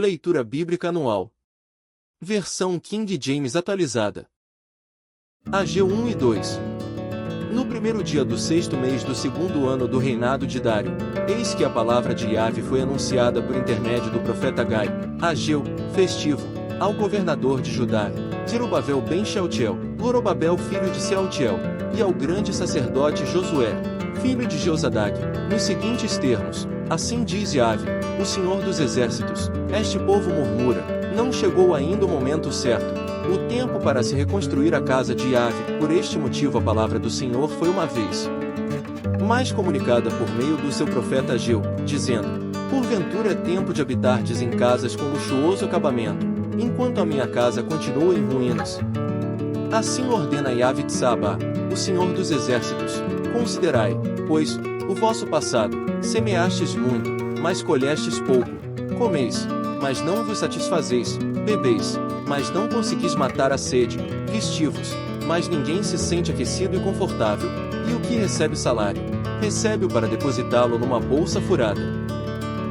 Leitura Bíblica Anual. Versão King James atualizada. Ageu 1 e 2. No primeiro dia do sexto mês do segundo ano do reinado de Dário, eis que a palavra de Yahvé foi anunciada por intermédio do profeta Gai, Ageu, festivo, ao governador de Judá, Zerubabel ben Shealtiel, Zorobabel filho de Sealtiel, e ao grande sacerdote Josué, filho de Josadaque, nos seguintes termos: assim diz Yahvé, o Senhor dos Exércitos, este povo murmura, não chegou ainda o momento certo, o tempo para se reconstruir a casa de Yahvé. Por este motivo a palavra do Senhor foi uma vez mais comunicada por meio do seu profeta Ageu, dizendo: porventura é tempo de habitardes em casas com luxuoso acabamento, enquanto a minha casa continua em ruínas. Assim ordena Yahvé Tsabá, o Senhor dos Exércitos: considerai, pois, o vosso passado, semeastes muito, mas colhestes pouco, comeis, mas não vos satisfazeis, bebeis, mas não conseguis matar a sede, vestivos, mas ninguém se sente aquecido e confortável, e o que recebe salário, recebe-o para depositá-lo numa bolsa furada.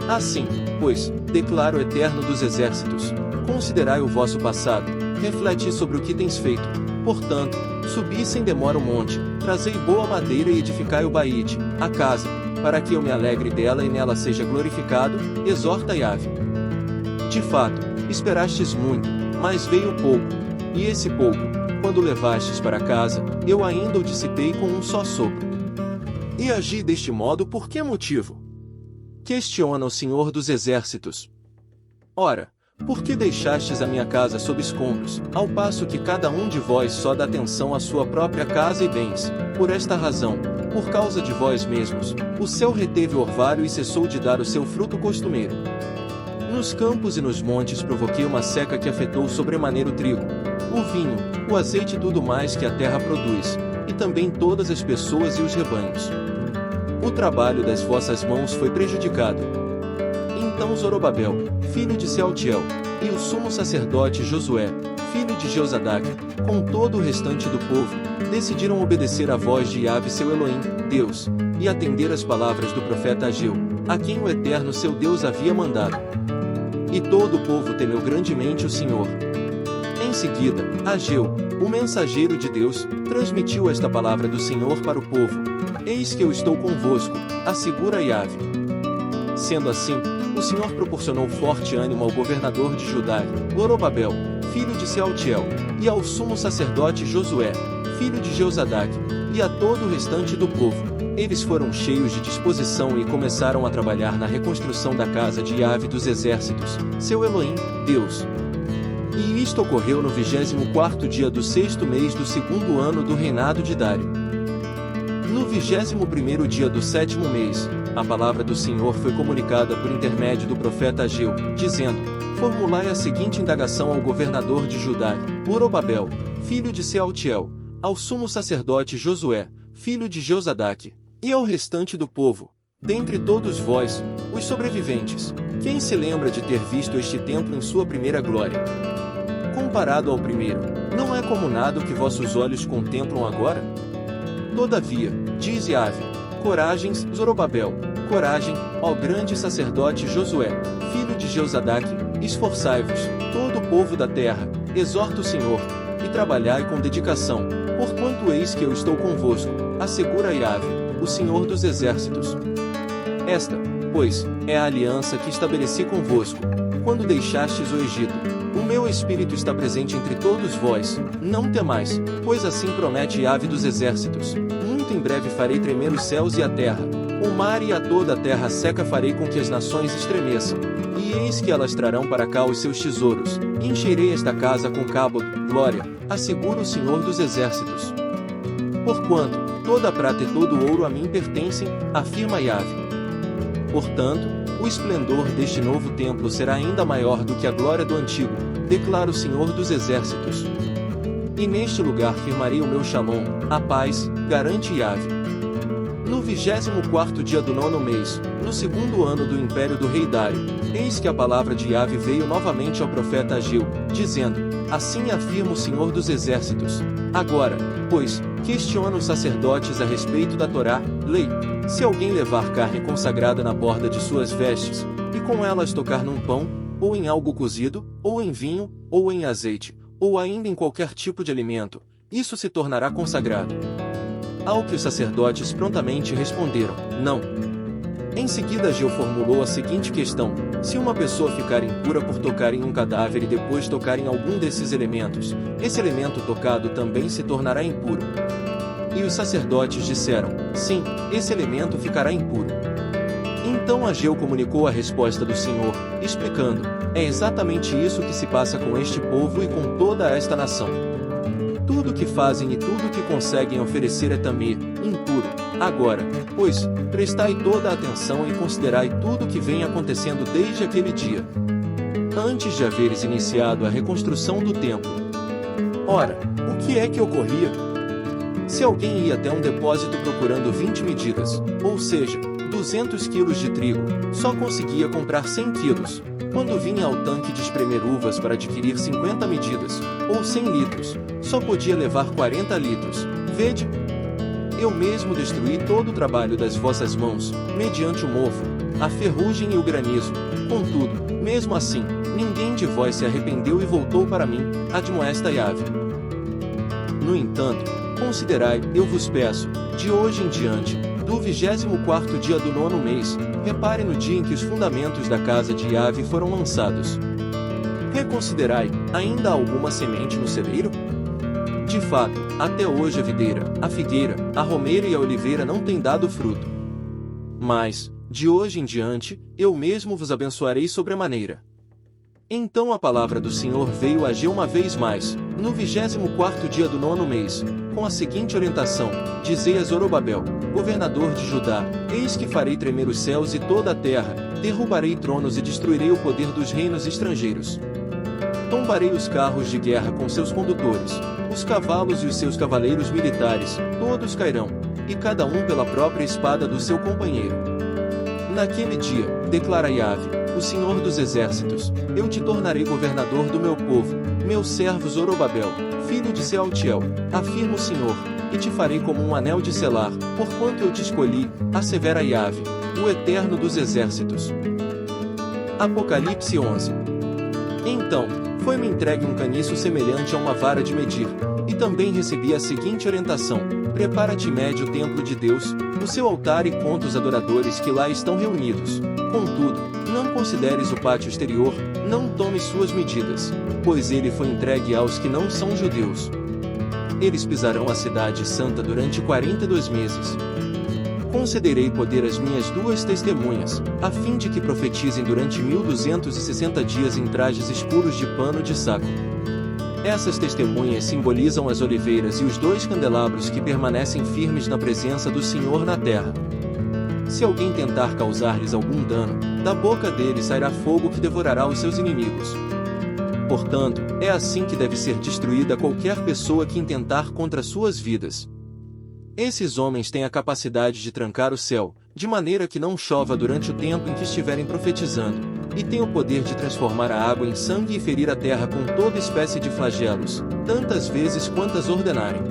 Assim, pois, declara o Eterno dos Exércitos: considerai o vosso passado, refleti sobre o que tens feito, portanto, subi sem demora o monte, trazei boa madeira e edificai o baíde, a casa, para que eu me alegre dela e nela seja glorificado, exorta Yahvé. De fato, esperastes muito, mas veio pouco, e esse pouco, quando levastes para casa, eu ainda o dissipei com um só sopro. E agi deste modo por que motivo? Questiona o Senhor dos Exércitos. Ora, por que deixastes a minha casa sob escombros, ao passo que cada um de vós só dá atenção à sua própria casa e bens? Por esta razão, por causa de vós mesmos, o céu reteve o orvalho e cessou de dar o seu fruto costumeiro. Nos campos e nos montes provoquei uma seca que afetou sobremaneira o trigo, o vinho, o azeite e tudo mais que a terra produz, e também todas as pessoas e os rebanhos. O trabalho das vossas mãos foi prejudicado. Então Zorobabel, filho de Sealtiel, e o sumo sacerdote Josué, filho de Josadaque, com todo o restante do povo, decidiram obedecer à voz de Yahvé seu Elohim, Deus, e atender às palavras do profeta Ageu, a quem o Eterno seu Deus havia mandado. E todo o povo temeu grandemente o Senhor. Em seguida, Ageu, o mensageiro de Deus, transmitiu esta palavra do Senhor para o povo: eis que eu estou convosco, assegura Yahvé. Sendo assim, o Senhor proporcionou forte ânimo ao governador de Judá, Zorobabel, filho de Sealtiel, e ao sumo sacerdote Josué, filho de Josadaque, e a todo o restante do povo. Eles foram cheios de disposição e começaram a trabalhar na reconstrução da casa de Yahvé dos Exércitos, seu Elohim, Deus. E isto ocorreu no 24º dia do sexto mês do segundo ano do reinado de Dário. No 21º dia do sétimo mês, a palavra do Senhor foi comunicada por intermédio do profeta Ageu, dizendo: formulai a seguinte indagação ao governador de Judá, Zorobabel, filho de Sealtiel, ao sumo sacerdote Josué, filho de Josadaque, e ao restante do povo: dentre todos vós, os sobreviventes, quem se lembra de ter visto este templo em sua primeira glória? Comparado ao primeiro, não é como nada o que vossos olhos contemplam agora? Todavia, diz Yahvé: coragens, Zorobabel, coragem, ó grande sacerdote Josué, filho de Josadaque, esforçai-vos, todo o povo da terra, exorta o Senhor, e trabalhai com dedicação, porquanto eis que eu estou convosco, assegura Yahvé, o Senhor dos Exércitos. Esta, pois, é a aliança que estabeleci convosco, quando deixastes o Egito. O meu Espírito está presente entre todos vós, não temais, pois assim promete Yahvé dos Exércitos: muito em breve farei tremer os céus e a terra, o mar e a toda a terra seca farei com que as nações estremeçam, e eis que elas trarão para cá os seus tesouros, e encherei esta casa com cábado, glória, assegura o Senhor dos Exércitos. Porquanto, toda a prata e todo o ouro a mim pertencem, afirma Yahvé. Portanto, o esplendor deste novo templo será ainda maior do que a glória do antigo, declara o Senhor dos Exércitos. E neste lugar firmarei o meu shalom, a paz, garante Yahvé. No 24º dia do nono mês, no segundo ano do império do rei Dário, eis que a palavra de Yahvé veio novamente ao profeta Ageu, dizendo: assim afirma o Senhor dos Exércitos: agora, pois, questiona os sacerdotes a respeito da Torá, lei: se alguém levar carne consagrada na borda de suas vestes, e com elas tocar num pão, ou em algo cozido, ou em vinho, ou em azeite, ou ainda em qualquer tipo de alimento, isso se tornará consagrado. Ao que os sacerdotes prontamente responderam: não. Em seguida Ageu formulou a seguinte questão: se uma pessoa ficar impura por tocar em um cadáver e depois tocar em algum desses elementos, esse elemento tocado também se tornará impuro. E os sacerdotes disseram: sim, esse elemento ficará impuro. Então Ageu comunicou a resposta do Senhor, explicando: é exatamente isso que se passa com este povo e com toda esta nação. Tudo o que fazem e tudo o que conseguem oferecer é tamê, impuro. Agora, pois, prestai toda a atenção e considerai tudo o que vem acontecendo desde aquele dia, antes de haveres iniciado a reconstrução do templo. Ora, o que é que ocorria? Se alguém ia até um depósito procurando 20 medidas, ou seja, 200 quilos de trigo, só conseguia comprar 100 quilos. Quando vinha ao tanque de espremer uvas para adquirir 50 medidas, ou 100 litros, só podia levar 40 litros. Vede, eu mesmo destruí todo o trabalho das vossas mãos, mediante o mofo, a ferrugem e o granizo. Contudo, mesmo assim, ninguém de vós se arrependeu e voltou para mim, admoesta Yahvé. No entanto, considerai, eu vos peço, de hoje em diante, do 24º dia do 9º mês, repare no dia em que os fundamentos da casa de Yahvé foram lançados. Reconsiderai, ainda há alguma semente no celeiro? De fato, até hoje a videira, a figueira, a romeira e a oliveira não têm dado fruto. Mas, de hoje em diante, eu mesmo vos abençoarei sobremaneira. Então a palavra do Senhor veio a Ageu uma vez mais, no 24º dia do 9º mês, com a seguinte orientação: dizei a Zorobabel, governador de Judá: eis que farei tremer os céus e toda a terra, derrubarei tronos e destruirei o poder dos reinos estrangeiros. Tombarei os carros de guerra com seus condutores, os cavalos e os seus cavaleiros militares, todos cairão, e cada um pela própria espada do seu companheiro. Naquele dia, declara Yahvé, o Senhor dos Exércitos, eu te tornarei governador do meu povo, meu servo Zorobabel, filho de Sealtiel, afirma o Senhor, e te farei como um anel de selar, porquanto eu te escolhi, assevera Yahvé, o Eterno dos Exércitos. Apocalipse 11. Então, foi-me entregue um caniço semelhante a uma vara de medir, e também recebi a seguinte orientação: prepara-te e mede o templo de Deus, o seu altar e conta os adoradores que lá estão reunidos. Contudo, não consideres o pátio exterior, não tomes suas medidas, pois ele foi entregue aos que não são judeus. Eles pisarão a cidade santa durante 42 meses. Concederei poder às minhas duas testemunhas, a fim de que profetizem durante 1260 dias em trajes escuros de pano de saco. Essas testemunhas simbolizam as oliveiras e os 2 candelabros que permanecem firmes na presença do Senhor na terra. Se alguém tentar causar-lhes algum dano, da boca deles sairá fogo que devorará os seus inimigos. Portanto, é assim que deve ser destruída qualquer pessoa que intentar contra suas vidas. Esses homens têm a capacidade de trancar o céu, de maneira que não chova durante o tempo em que estiverem profetizando, e têm o poder de transformar a água em sangue e ferir a terra com toda espécie de flagelos, tantas vezes quantas ordenarem.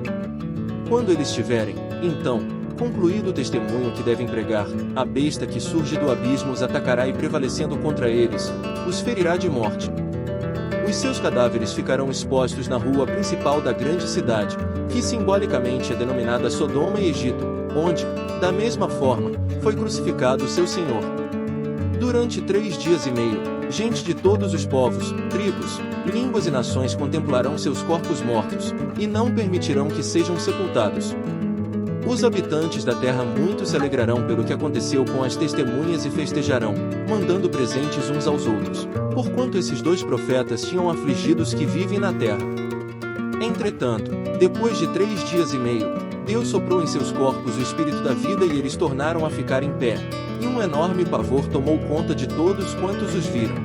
Quando eles tiverem, então, concluído o testemunho que devem pregar, a besta que surge do abismo os atacará e, prevalecendo contra eles, os ferirá de morte. Os seus cadáveres ficarão expostos na rua principal da grande cidade, que simbolicamente é denominada Sodoma e Egito, onde, da mesma forma, foi crucificado o seu Senhor. Durante 3 dias e meio, gente de todos os povos, tribos, línguas e nações contemplarão seus corpos mortos, e não permitirão que sejam sepultados. Os habitantes da terra muito se alegrarão pelo que aconteceu com as testemunhas e festejarão, mandando presentes uns aos outros, porquanto esses 2 profetas tinham afligido os que vivem na terra. Entretanto, depois de 3 dias e meio, Deus soprou em seus corpos o espírito da vida e eles tornaram a ficar em pé, e um enorme pavor tomou conta de todos quantos os viram.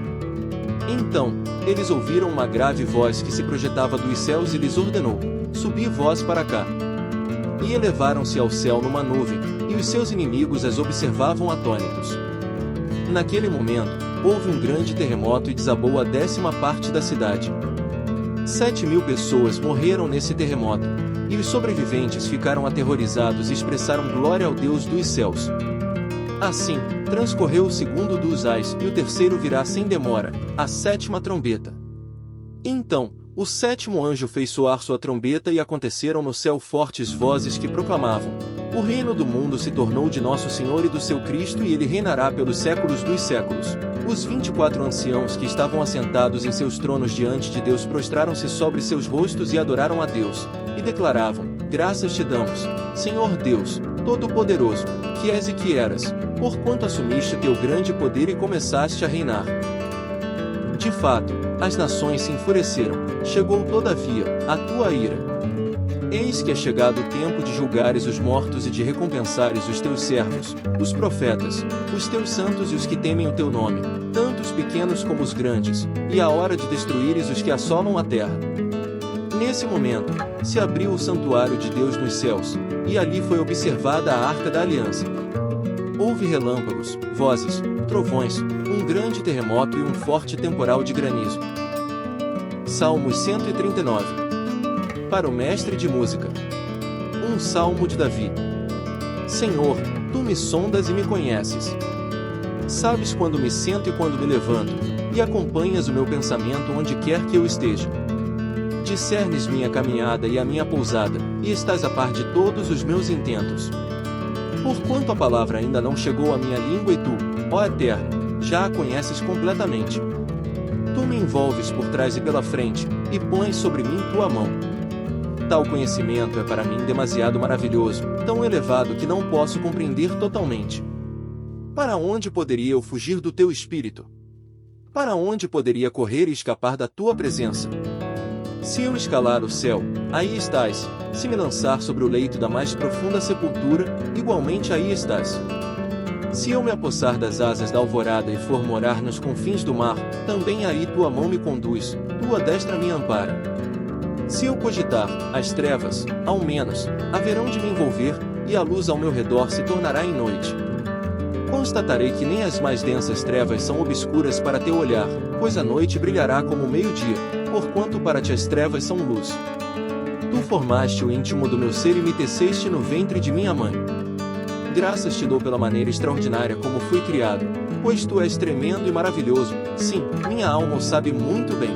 Então, eles ouviram uma grave voz que se projetava dos céus e lhes ordenou: subi vós para cá. E elevaram-se ao céu numa nuvem, e os seus inimigos as observavam atônitos. Naquele momento, houve um grande terremoto e desabou a 10ª parte da cidade. 7.000 pessoas morreram nesse terremoto, e os sobreviventes ficaram aterrorizados e expressaram glória ao Deus dos céus. Assim, transcorreu o segundo dos ais, e o terceiro virá sem demora, a sétima trombeta. Então, o sétimo anjo fez soar sua trombeta e aconteceram no céu fortes vozes que proclamavam: o reino do mundo se tornou de nosso Senhor e do seu Cristo, e ele reinará pelos séculos dos séculos. Os 24 anciãos que estavam assentados em seus tronos diante de Deus prostraram-se sobre seus rostos e adoraram a Deus, e declaravam: graças te damos, Senhor Deus, Todo-Poderoso, que és e que eras, porquanto assumiste teu grande poder e começaste a reinar. De fato, as nações se enfureceram, chegou todavia a tua ira. Eis que é chegado o tempo de julgares os mortos e de recompensares os teus servos, os profetas, os teus santos e os que temem o teu nome, tanto os pequenos como os grandes, e a hora de destruíres os que assolam a terra. Nesse momento, se abriu o santuário de Deus nos céus, e ali foi observada a arca da aliança. Houve relâmpagos, vozes, trovões, um grande terremoto e um forte temporal de granizo. Salmos 139. Para o mestre de música. Um salmo de Davi. Senhor, tu me sondas e me conheces. Sabes quando me sento e quando me levanto, e acompanhas o meu pensamento onde quer que eu esteja. Discernes minha caminhada e a minha pousada, e estás a par de todos os meus intentos. Porquanto a palavra ainda não chegou à minha língua e tu, ó Eterno, já a conheces completamente. Tu me envolves por trás e pela frente, e pões sobre mim tua mão. Tal conhecimento é para mim demasiado maravilhoso, tão elevado que não posso compreender totalmente. Para onde poderia eu fugir do teu espírito? Para onde poderia correr e escapar da tua presença? Se eu escalar o céu, aí estás. Se me lançar sobre o leito da mais profunda sepultura, igualmente aí estás. Se eu me apossar das asas da alvorada e for morar nos confins do mar, também aí tua mão me conduz, tua destra me ampara. Se eu cogitar, as trevas, ao menos, haverão de me envolver, e a luz ao meu redor se tornará em noite. Constatarei que nem as mais densas trevas são obscuras para teu olhar, pois a noite brilhará como o meio-dia, porquanto para ti as trevas são luz. Tu formaste o íntimo do meu ser e me teceste no ventre de minha mãe. Graças te dou pela maneira extraordinária como fui criado, pois tu és tremendo e maravilhoso, sim, minha alma o sabe muito bem.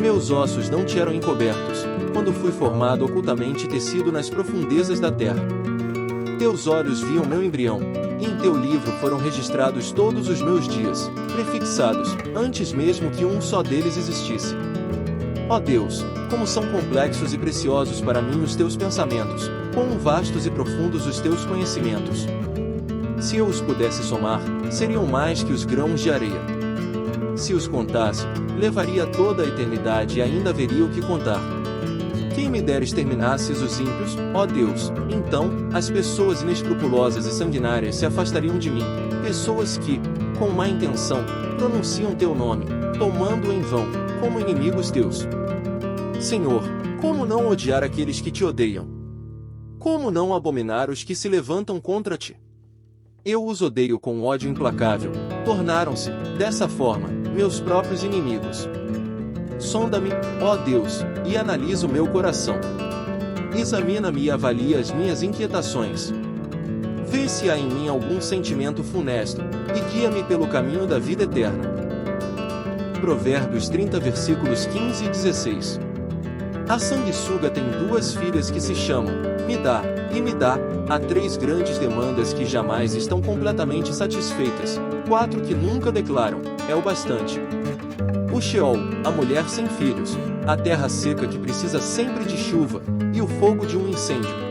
Meus ossos não te eram encobertos, quando fui formado ocultamente e tecido nas profundezas da terra. Teus olhos viam meu embrião, e em teu livro foram registrados todos os meus dias, prefixados, antes mesmo que um só deles existisse. Ó Deus, como são complexos e preciosos para mim os teus pensamentos, quão vastos e profundos os teus conhecimentos. Se eu os pudesse somar, seriam mais que os grãos de areia. Se os contasse, levaria toda a eternidade e ainda haveria o que contar. Quem me dera exterminasses os ímpios, ó Deus, então, as pessoas inescrupulosas e sanguinárias se afastariam de mim, pessoas que, com má intenção, pronunciam teu nome, tomando-o em vão, como inimigos teus. Senhor, como não odiar aqueles que te odeiam? Como não abominar os que se levantam contra ti? Eu os odeio com ódio implacável, tornaram-se, dessa forma, meus próprios inimigos. Sonda-me, ó Deus, e analisa o meu coração. Examina-me e avalia as minhas inquietações. Vê se há em mim algum sentimento funesto, e guia-me pelo caminho da vida eterna. Provérbios 30 versículos 15 e 16. A sanguessuga tem duas filhas que se chamam, me dá, e me dá, há três grandes demandas que jamais estão completamente satisfeitas, quatro que nunca declaram, é o bastante. O Sheol, a mulher sem filhos, a terra seca que precisa sempre de chuva, e o fogo de um incêndio.